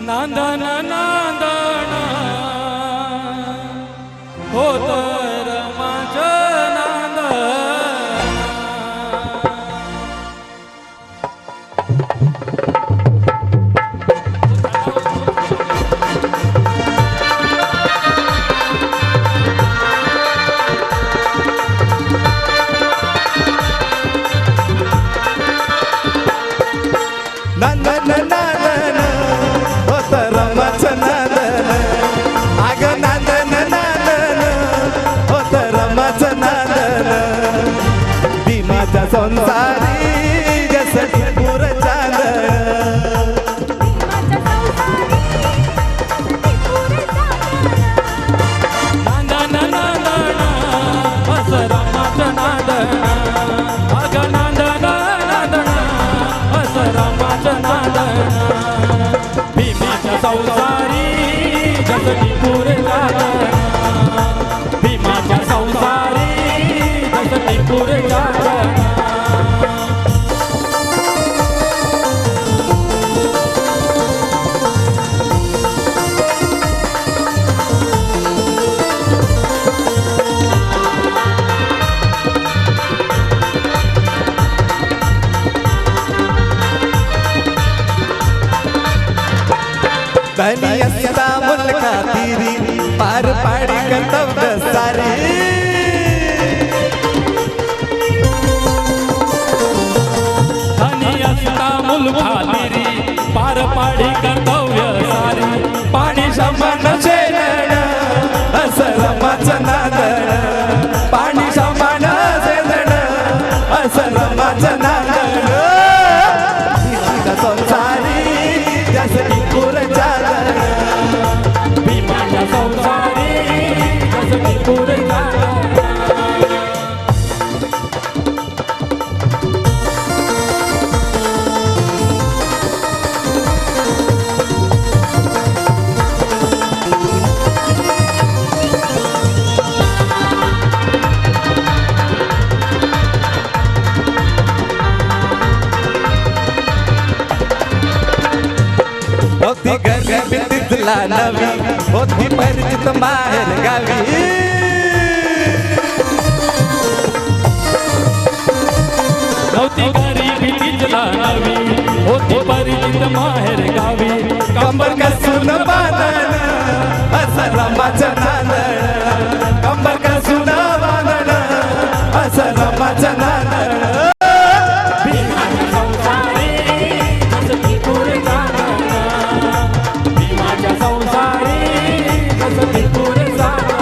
नांदन नांदन होत रमाचं नांदन नांदन नांदन होत रमाचं नांदन अग नांदन नांदन होत रमाचं नांदन भीमाच्या संसारी जसं पूर चांदन नांदन नांदन हस रमाचं नांदन अग नांदन नांदन हस रमाचं नांदन भीमाच्या संसारी जसं पूर चांदन भीमाच्या संसारी जसं पूर चांदन धनी असता मुलगा तिरी पार पाडी कर्तव्य सारी धनी असता मुलगा तिरी पार पाडी कर्तव्य सारी पाणी समान शेण असं रमाचं नांदन पाणी समान शेण असं रमाचं नांदन भीमाच्या संसारी जसं पूर चांदन भीमाच्या संसारी जसं पूर चांदन होती गरबी तिथला नवी होती परिचित माहेर गावी नव्हती गरीबी तिजला नवी होती परिचित माहेर गावी कंबर कसून बांधण असं रमाचं नांदन कंबर कसून बांधण असं रमाचं नांदन भीमाच्या संसारी जसं पूर चांदन भीमाच्या संसारी जसं पूर चांदन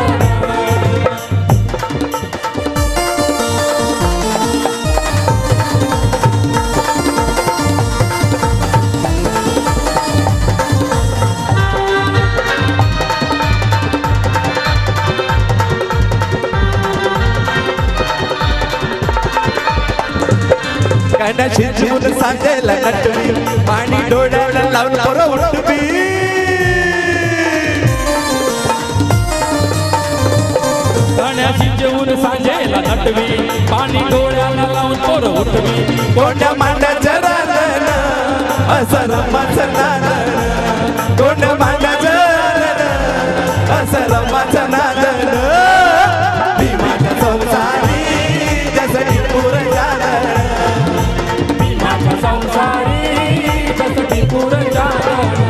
कांदा शिजवून सांगायला नटवी पाणी डोळ्याला लावून पोरं उठवी गाण्याची जेवून सांजेला नटवी पाणी डोळ्याला लावून पोरं उठवी कोंड्या मांडाचं रांधण असं रमाचं नांदन कोंड्या मांडाचं रांधण असं रमाचं नांदन भीमाच्या संसारी जसं पूर चांदन भीमाच्या संसारी जसं पूर चांदन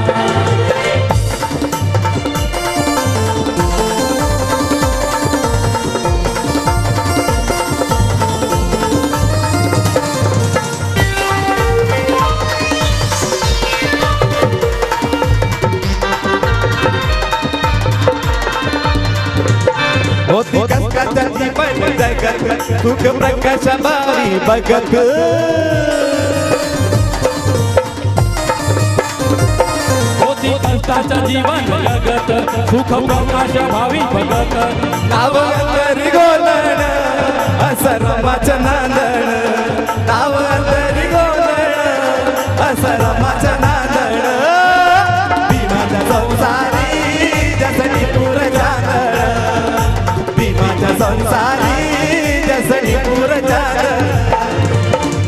होती कष्टाच्या जीवन जगत सुख प्रकाश बारी बघत होती कष्टाचं जीवन जगत सुख प्रकाश भावी भगत नाव अंतरी गोलण असं रमाचं नांदन नाव अंतरी गोलण असं रमाचं नांदन भीमाच्या संसारी जसं पूर चांदन भीमाच्या संसारी जसं पूर चांदन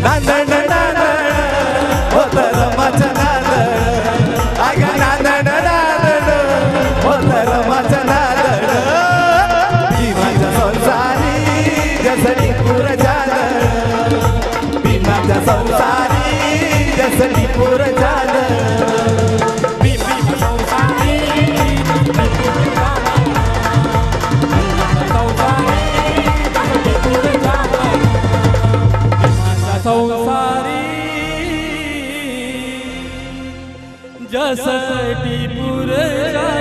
नांदन नांदन होत रमाचं नांदन अग नांदन टिपूर झालं भीमाचा संसारी जस टिपूर झालं भीमा संसारी संसारी जस टिपूर झालं